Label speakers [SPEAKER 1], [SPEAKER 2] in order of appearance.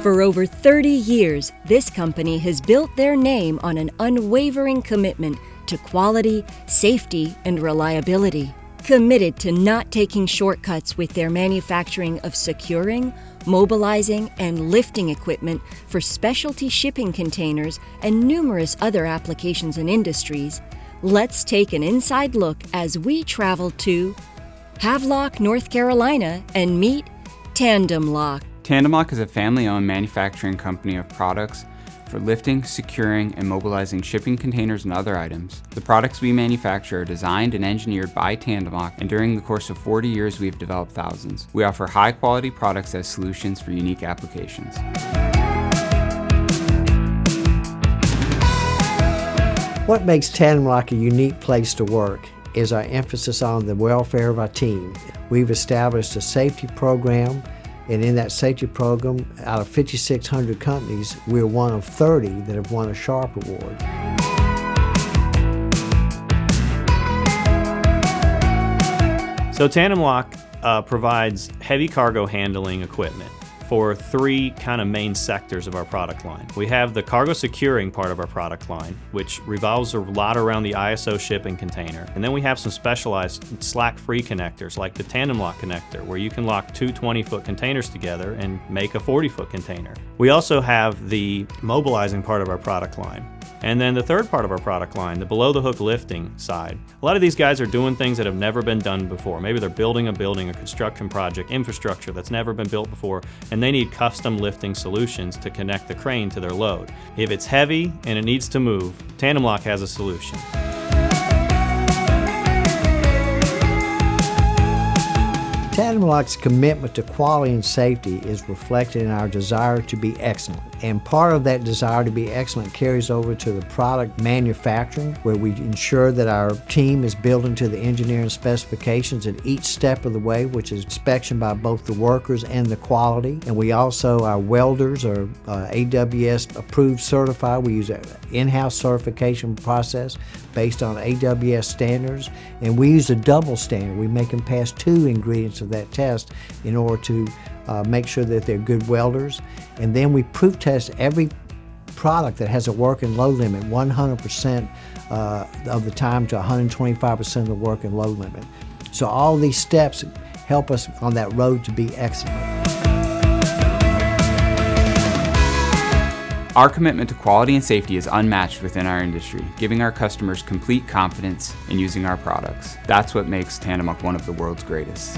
[SPEAKER 1] For over 30 years, this company has built their name on an unwavering commitment to quality, safety, and reliability. Committed to not taking shortcuts with their manufacturing of securing, mobilizing, and lifting equipment for specialty shipping containers and numerous other applications and industries, let's take an inside look as we travel to Havelock, North Carolina, and meet Tandemloc.
[SPEAKER 2] Tandemloc is a family-owned manufacturing company of products for lifting, securing, and mobilizing shipping containers and other items. The products we manufacture are designed and engineered by Tandemloc, and during the course of 40 years we have developed thousands. We offer high-quality products as solutions for unique applications.
[SPEAKER 3] What makes Tandemloc a unique place to work is our emphasis on the welfare of our team. We've established a safety program, and in that safety program, out of 5,600 companies, we're one of 30 that have won a Sharp Award.
[SPEAKER 4] So Tandemloc provides heavy cargo handling equipment for three kind of main sectors of our product line. We have the cargo securing part of our product line, which revolves a lot around the ISO shipping container. And then we have some specialized slack-free connectors like the Tandemloc connector, where you can lock two 20-foot containers together and make a 40-foot container. We also have the mobilizing part of our product line. And then the third part of our product line, the below-the-hook lifting side. A lot of these guys are doing things that have never been done before. Maybe they're building a building, a construction project, infrastructure that's never been built before, and they need custom lifting solutions to connect the crane to their load. If it's heavy and it needs to move, Tandemloc has a solution.
[SPEAKER 3] Tandemloc's commitment to quality and safety is reflected in our desire to be excellent. And part of that desire to be excellent carries over to the product manufacturing, where we ensure that our team is building to the engineering specifications at each step of the way, which is inspection by both the workers and the quality. And we also, our welders are AWS approved certified. We use an in-house certification process based on AWS standards. And we use a double standard. We make them pass 2 ingredients of that test in order to make sure that they're good welders. And then we proof test every product that has a working load limit 100% of the time to 125% of the working load limit. So all these steps help us on that road to be excellent.
[SPEAKER 2] Our commitment to quality and safety is unmatched within our industry, giving our customers complete confidence in using our products. That's what makes Tandemloc one of the world's greatest.